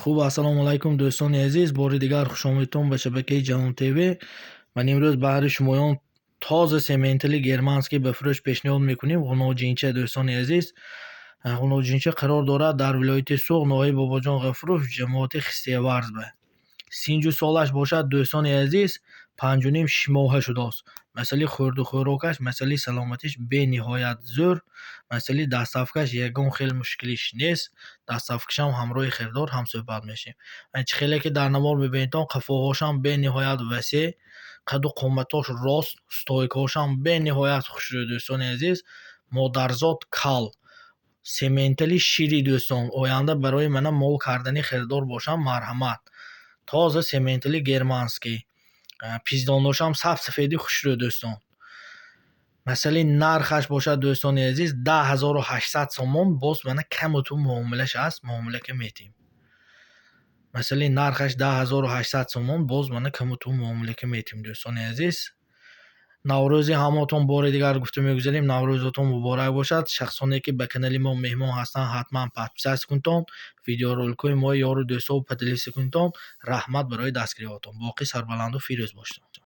خب السلام علیکم دوستان عزیز، بار دیگر خوش آمدید به شبکه جهان تیوی. من امروز برای شمایان تازه سیمنتلی گرمانسکی به فروش پیشنهاد میکنیم. غنا جینچه دوستان عزیز، غنا جینچه قرار دارد در ولایت سوغ نوای باباجان غفروف جماعت خستیورز به 30 سالش باشد. دوستان عزیز 5.5 ماهه شده است. مسئله خورد و خوراکش، مسئله سلامتیش به نهایت زور، مسئله دستافکش یگان خیلی مشکلیش نیست. دستافکش هم همراه خریدار هم صحبت میشیم. چه خیلی که در نمار میبینید قفاهاش هم به نهایت وسیع، قد و قامتاش راست، استایکاش هم به نهایت خوش رو. دوستان عزیز مادرزاد کال سیمنتلی شیری دوستان، آینده برای من مال کردنی خریدار باشم. مرحمت تازه سیمنتلی گرمانسکی، پیزداناش هم سفیدی خوش رو دوستان. مسئله نرخش باشد دوستان عزیز 10,800 سومون. باز من کم تو معاملش هست، معامله که میتیم. مسئله نرخش 10,800 سومون، باز من کم تو معامله که میتیم دوستان عزیز. نوروزی هماتون بار دیگر گفته میگذاریم نوروزتون مبارک باشد. شخصانی که به کانال ما مهمان هستن حتما پادپیس کنید، ویدیو رولکوی ما یارو دوستا و پدلیس کنید. رحمت برای دستگیریاتون. باقی سربلند و فیروز باشید.